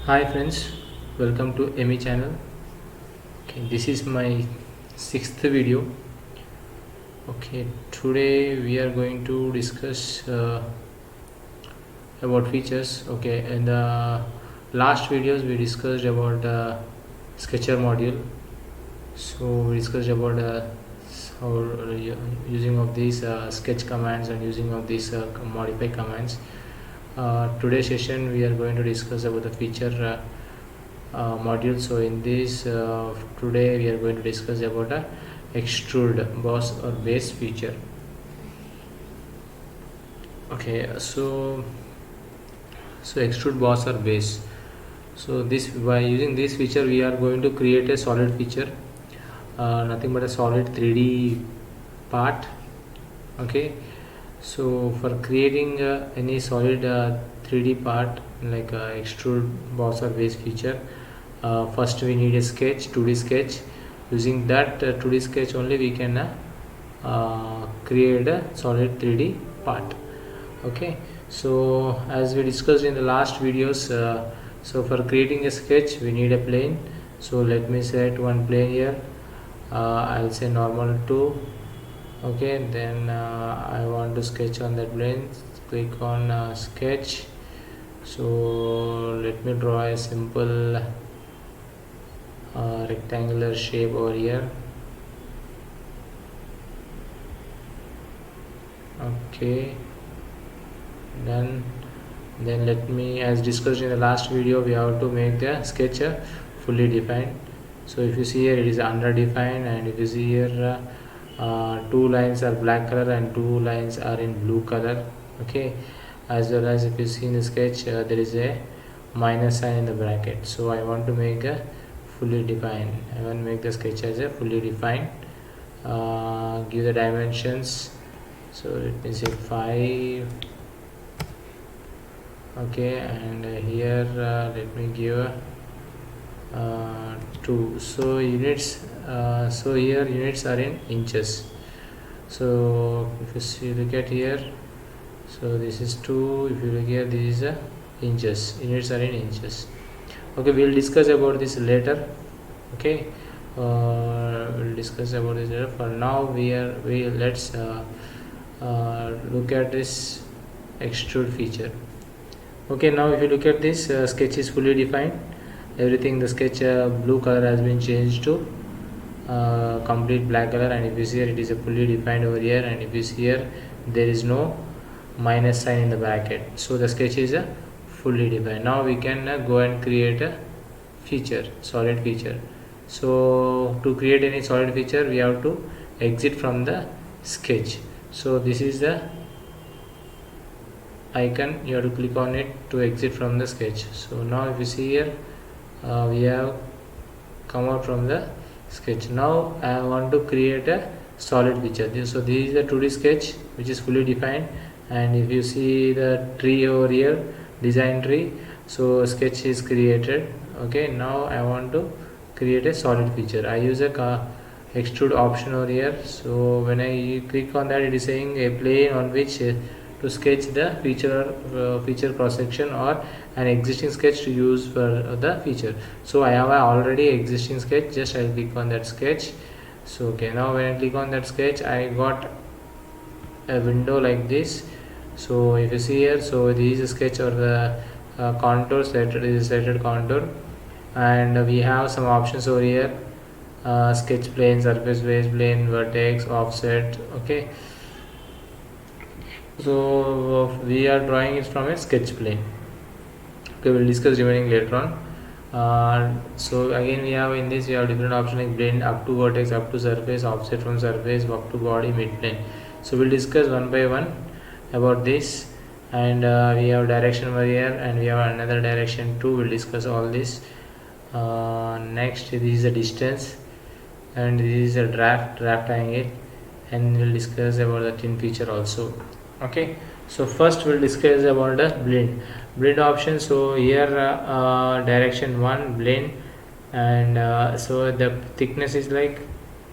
Hi friends, welcome to ME channel. Okay, this is my sixth video. Okay, today we are going to discuss about features. Okay, in the last videos we discussed about Sketcher module. So we discussed about how using of these sketch commands and using of these modify commands. Today's session we are going to discuss about the feature module. So in this today we are going to discuss about a extrude boss or base feature. Okay, so extrude boss or base. So this, by using this feature we are going to create a solid feature, nothing but a solid 3D part. Okay, so for creating any solid 3D part like extrude boss or base feature, first we need a sketch, 2D sketch. Using that 2D sketch only we can create a solid 3D part. Okay, so as we discussed in the last videos, so for creating a sketch we need a plane. So let me set one plane here. I'll say normal 2. Okay, then I want to sketch on that plane. Click on sketch. So let me draw a simple rectangular shape over here. Okay, done. Then let me, as discussed in the last video, we have to make the sketch fully defined. So if you see here, it is underdefined, and if you see here, two lines are black color and two lines are in blue color. Okay, as well as if you see in the sketch, there is a minus sign in the bracket. So I want to make a fully defined. I want to make the sketch as a fully defined. Give the dimensions. So let me say 5. Okay, and here let me give 2. So units, so here units are in inches. So if you see, look at here, so this is 2. If you look here, this is inches, units are in inches. Okay, we'll discuss about this later. Okay, we'll discuss about this later. For now let's look at this extrude feature. Okay, now if you look at this, sketch is fully defined. Everything, the sketch blue color has been changed to complete black color, and if you see here, it is a fully defined over here, and if you see here, there is no minus sign in the bracket. So the sketch is fully defined. Now we can go and create a feature, solid feature. So to create any solid feature we have to exit from the sketch. So this is the icon, you have to click on it to exit from the sketch. So now if you see here, we have come out from the sketch. Now I want to create a solid feature. So this is the 2D sketch which is fully defined, and if you see the tree over here, design tree, so sketch is created. Okay, now I want to create a solid feature. I use a extrude option over here. So when I click on that, it is saying a plane on which to sketch the feature cross section or an existing sketch to use for the feature. So I have a already existing sketch, just I'll click on that sketch. So okay, now when I click on that sketch, I got a window like this. So if you see here, so this is a sketch or the contour selected, is selected contour, and we have some options over here, sketch plane, surface base plane, vertex, offset. Okay, so we are drawing it from a sketch plane. Okay, we'll discuss remaining later on. So again we have, in this we have different options like blend, up to vertex, up to surface, offset from surface, up to body, mid plane. So we'll discuss one by one about this. And we have direction over here, and we have another direction too. We'll discuss all this. Next, this is the distance, and this is a draft angle, and we'll discuss about the thin feature also. Okay, so first we'll discuss about the blend option. So here direction 1 blend, and so the thickness is like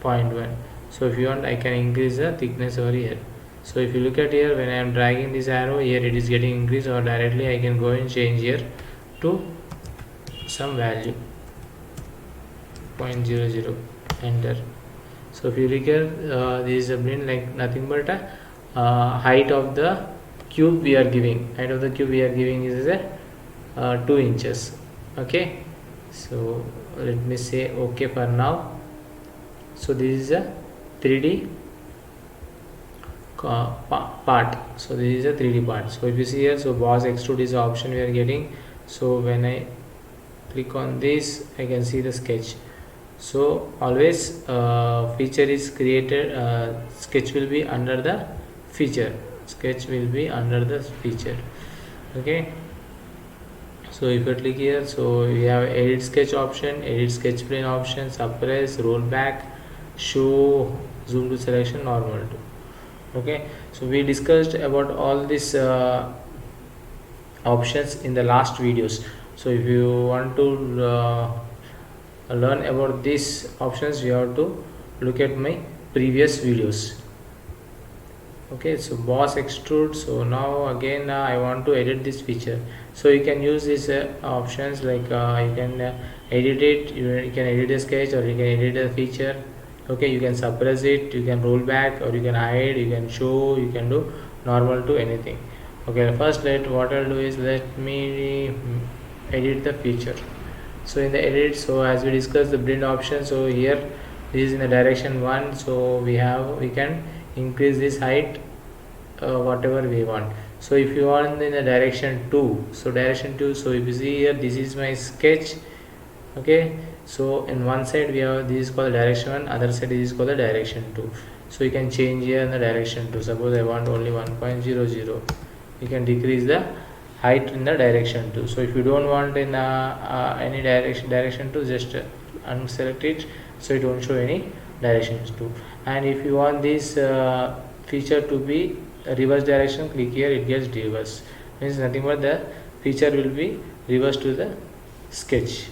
0.1. so if you want, I can increase the thickness over here. So if you look at here, when I am dragging this arrow here, it is getting increased, or directly I can go and change here to some value 0.00, enter. So if you recall, this is a blend like nothing but a height of the cube we are giving. Height of the cube we are giving is a 2 inches. Okay, so let me say okay for now. So this is a 3D part. So this is a 3D part. So if you see here, so boss extrude is the option we are getting. So when I click on this, I can see the sketch. So always feature is created, sketch will be under the feature. Sketch will be under the feature. Okay, so if you click here, so we have edit sketch option, edit sketch plane option, suppress, roll back, show, zoom to selection, normal to. Okay, so we discussed about all these options in the last videos. So if you want to learn about these options, you have to look at my previous videos. Okay, so boss extrude. So now again I want to edit this feature. So you can use these options like you can edit it, you can edit a sketch, or you can edit a feature. Okay, you can suppress it, you can roll back, or you can hide, you can show, you can do normal to anything. Okay, first what I'll do is let me edit the feature. So in the edit, so as we discussed the blend option, so here this is in the direction 1, so we can increase this height whatever we want. So if you want in the direction 2, so direction 2, so if you see here, this is my sketch. Okay, so in one side we have this is called direction 1, other side is called the direction 2. So you can change here in the direction 2. Suppose I want only 1.00, you can decrease the height in the direction 2. So if you don't want in any direction 2, just unselect it, so it won't show any directions 2. And if you want this feature to be reverse direction, click here, it gets reverse, means nothing but the feature will be reversed to the sketch.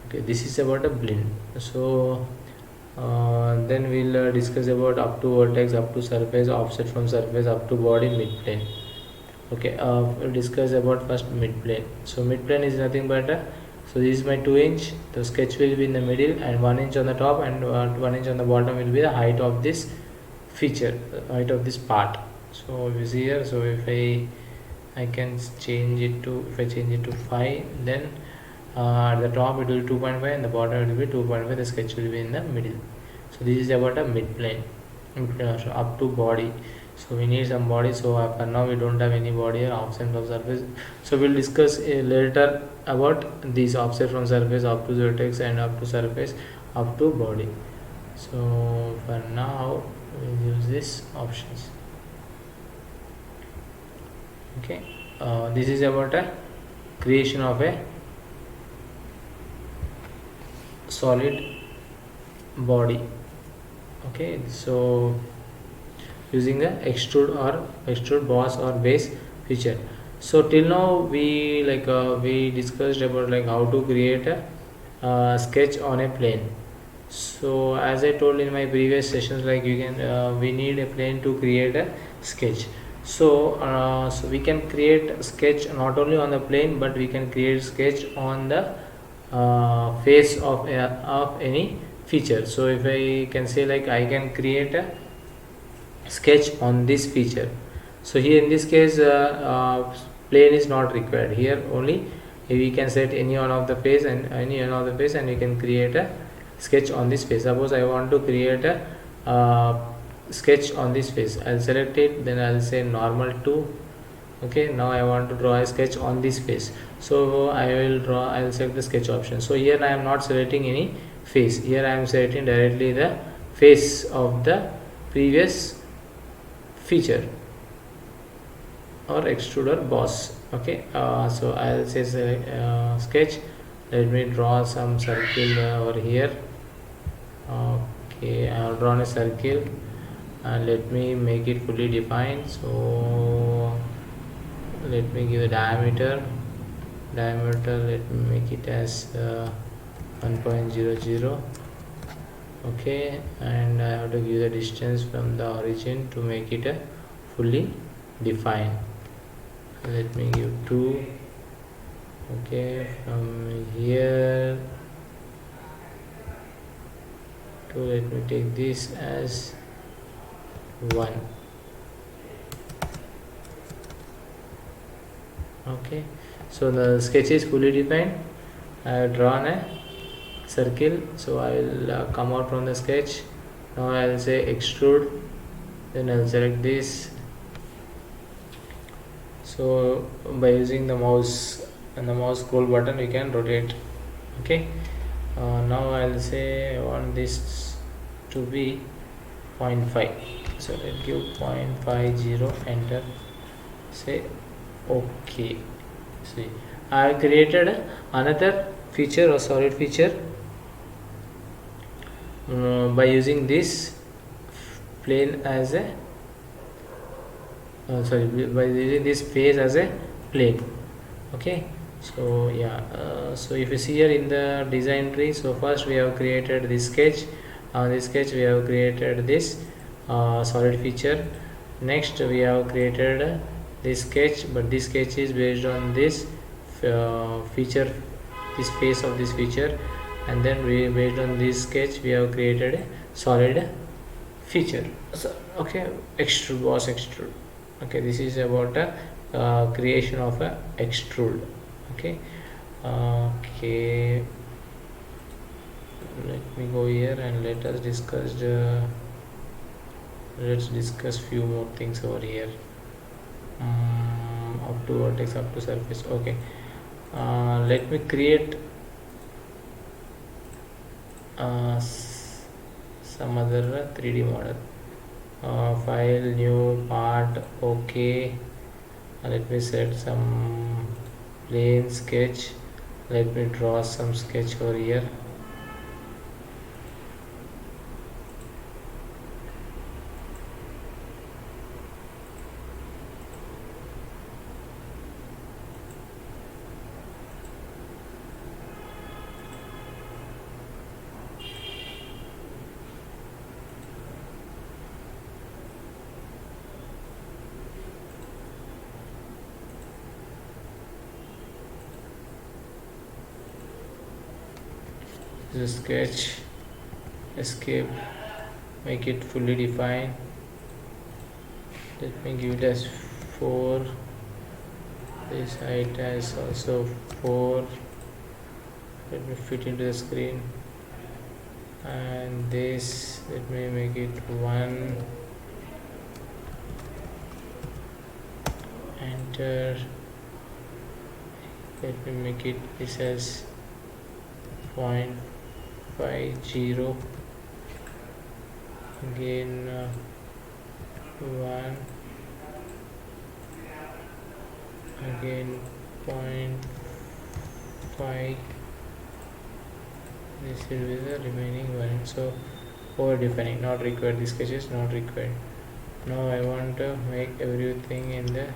Okay, this is about a blend. So then we'll discuss about up to vertex, up to surface, offset from surface, up to body, mid plane. Okay, we'll discuss about first mid plane. So mid plane is nothing but so this is my 2 inch, the sketch will be in the middle, and 1 inch on the top and 1 inch on the bottom will be the height of this feature, height of this part. So if you see here, so if I can change it to, if I change it to 5, then at the top it will be 2.5 and the bottom it will be 2.5, the sketch will be in the middle. So this is about a mid plane. So up to body, so we need some body. So for now we don't have any body or offset from surface, so we'll discuss later about these offset from surface, up to vertex, and up to surface, up to body. So for now we'll use these options. Okay, this is about a creation of a solid body. Okay, so using a extrude boss or base feature. So till now we we discussed about how to create a sketch on a plane. So as I told in my previous sessions, you can we need a plane to create a sketch. So so we can create a sketch not only on the plane, but we can create sketch on the face of any feature. So if I can say I can create a sketch on this feature. So here in this case plane is not required. Here only we can set any one of the face and we can create a sketch on this face. Suppose I want to create a sketch on this face, I'll select it, then I'll say normal to. Okay, now I want to draw a sketch on this face, so I'll select the sketch option. So here I am not selecting any face, here I am selecting directly the face of the previous feature or extruder boss. Okay, so I'll say sketch, let me draw some circle over here. Okay, I've drawn a circle and let me make it fully defined. So let me give a diameter, let me make it as 1.00, Okay, and I have to give the distance from the origin to make it a fully defined. Let me give 2. Okay, from here to, let me take this as 1. Okay, so the sketch is fully defined. I have drawn a circle, so I will come out from the sketch. Now I will say extrude, then I will select this. So by using the mouse and the mouse scroll button we can rotate. Okay, now I will say I want this to be 0.5, so let's give 0.50, enter, say okay. See, I have created another feature or solid feature by using this plane as a by using this face as a plane. Okay, so yeah, so if you see here in the design tree, so first we have created this sketch. On this sketch we have created this solid feature. Next we have created this sketch, but this sketch is based on this feature, this face of this feature, and then we, based on this sketch, we have created a solid feature. So okay, extrude. Okay, this is about a creation of a extrude. Okay, okay, let me go here and let us discuss let's discuss few more things over here. Up to vertex, up to surface. Okay, let me create some other 3D model. File, new part. Okay, let me set some plane sketch. Let me draw some sketch over here. The sketch, escape, make it fully defined. Let me give it as 4. This height as also 4. Let me fit into the screen, and this, let me make it 1. Enter. Let me make it this as 0.50. Again 1. Again 0.5. This will be the remaining one. So over defining, not required. This sketch is not required. Now I want to make everything in the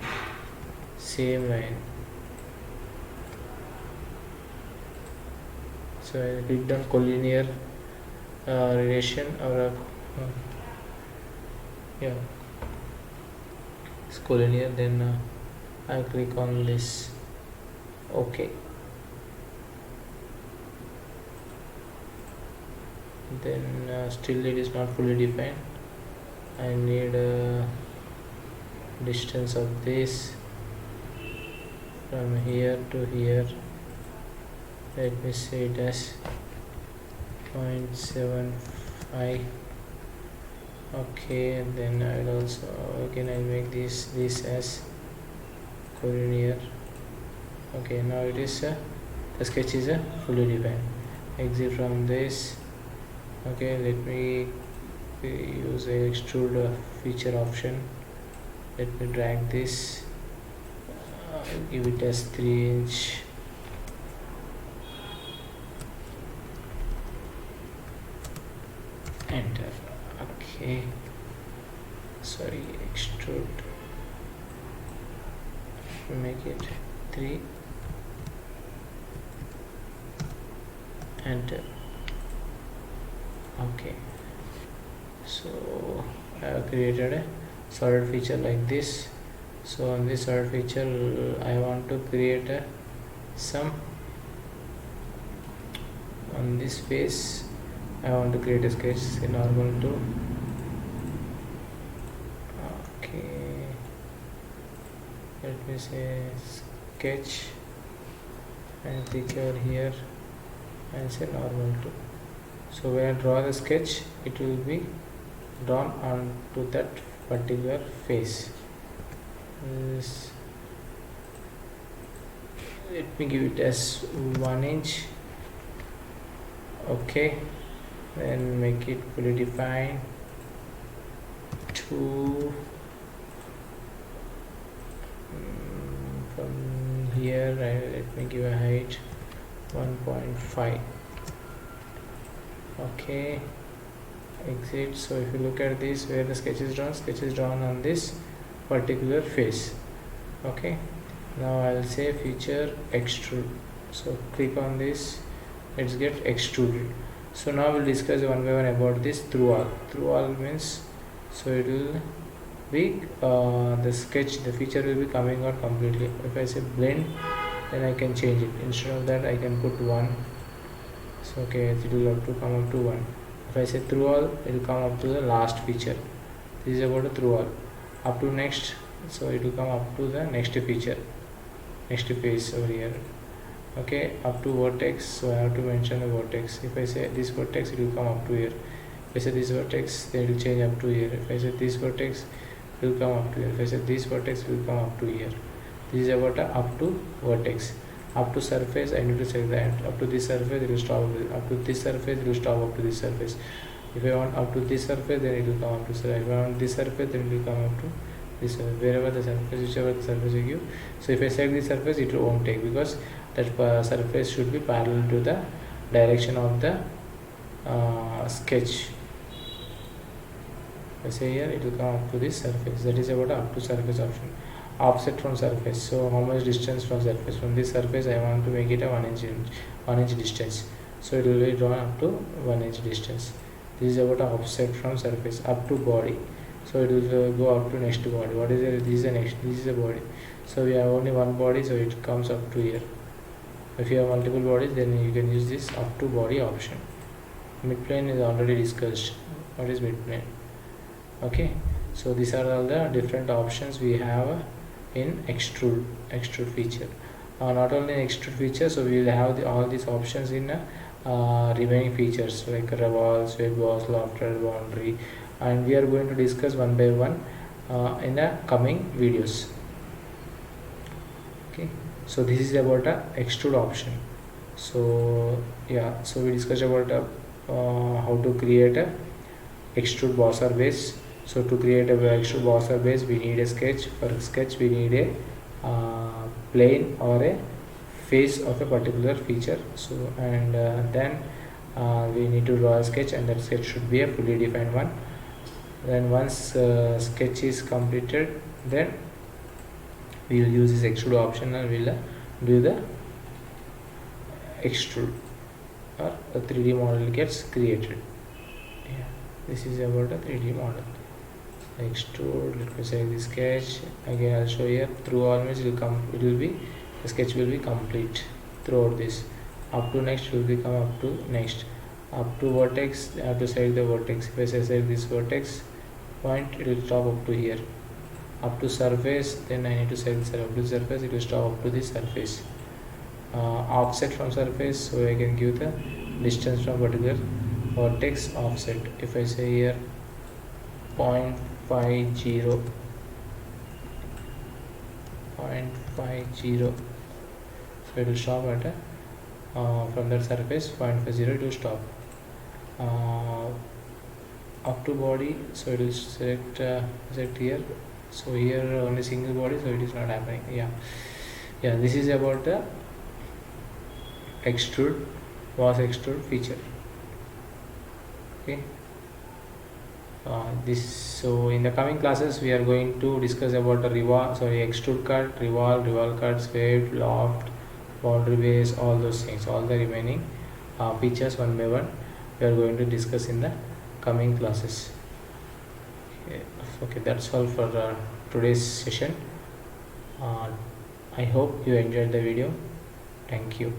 same line. So I clicked on collinear relation, or yeah, it's collinear. Then I click on this. Okay. Then still it is not fully defined. I need a distance of this from here to here. Let me say it as 0.75. Okay, then I will also, again I'll make this as collinear. Okay, now it is the sketch is fully defined. Exit from this. Okay, let me use a extrude feature option. Let me drag this, give it as 3-inch. Enter. Okay, sorry, extrude, make it 3. Enter. Okay, so I have created a solid feature like this. So on this solid feature I want to create some on this face. I want to create a sketch in normal to. Okay, let me say sketch and click over here and say normal to. So when I draw the sketch, it will be drawn onto that particular face. Let me give it as 1 inch. Okay, then make it fully defined to from here. Let me give a height 1.5. okay, exit. So if you look at this, where the sketch is drawn on this particular face. Okay, now I'll say feature extrude. So click on this, let's get extruded. So now we'll discuss one by one about this through all means, so it will be the sketch, the feature will be coming out completely. If I say blend, then I can change it. Instead of that I can put 1. So okay, it will have to come up to 1. If I say through all, it will come up to the last feature. This is about a through all. Up to next, so it will come up to the next feature, next face over here. Okay, up to vertex, so I have to mention the vertex. If I say this vertex, it will come up to here. If I say this vertex, then it will change up to here. If I say this vertex, it will come up to here. If I say this vertex, it will come up to here. This is about up to vertex. Up to surface, I need to say that up to this surface it will stop. Up to this surface it will stop up to this surface. If I want up to this surface, then it will come up to surface. If I want this surface, then it will come up to this surface. Wherever the surface, whichever the surface you give. So if I select this surface, it won't take, because that surface should be parallel to the direction of the sketch. If I say here, it will come up to this surface. That is about up to surface option. Offset from surface, so how much distance from surface? From this surface I want to make it a 1 inch distance, so it will be drawn up to 1 inch distance. This is about offset from surface. Up to body, so it will go up to next body. What is it? This is the next, this is the body. So we have only one body, so it comes up to here. If you have multiple bodies, then you can use this up to body option. Midplane is already discussed. What is midplane? Okay, so these are all the different options we have in extrude feature. Not only in extrude feature, so we will have all these options in remaining features like revolves, web walls, lofted boundary, and we are going to discuss one by one in the coming videos. Okay, so this is about extrude option. So yeah, so we discussed about how to create a extrude boss or base. So to create a extrude boss or base, we need a sketch. For a sketch, we need a plane or a face of a particular feature. So and then we need to draw a sketch, and that sketch should be a fully defined one. Then once sketch is completed, then we will use this extrude option and we will do the extrude, or a 3D model gets created. Yeah, this is about a 3D model. Extrude, let me say the sketch again. I'll show here through all means it will come, it will be, the sketch will be complete throughout this. Up to next will become up to next. Up to vertex, I have to select the vertex. If I select this vertex point, it will stop up to here. Up to surface, then I need to select up to surface, it will stop up to this surface. Offset from surface, so I can give the distance from particular vertex offset. If I say here 0.50, so it will stop at from that surface 0.50, it will stop. Up to body, so it will select here. So here only single body, so it is not happening. Yeah, this is about the extrude extrude feature. Okay, so in the coming classes we are going to discuss about the extrude cut, revolve cuts, wave, loft, boundary base, all those things, all the remaining features one by one. we are going to discuss in the coming classes. Okay, that's all for today's session. I hope you enjoyed the video. Thank you.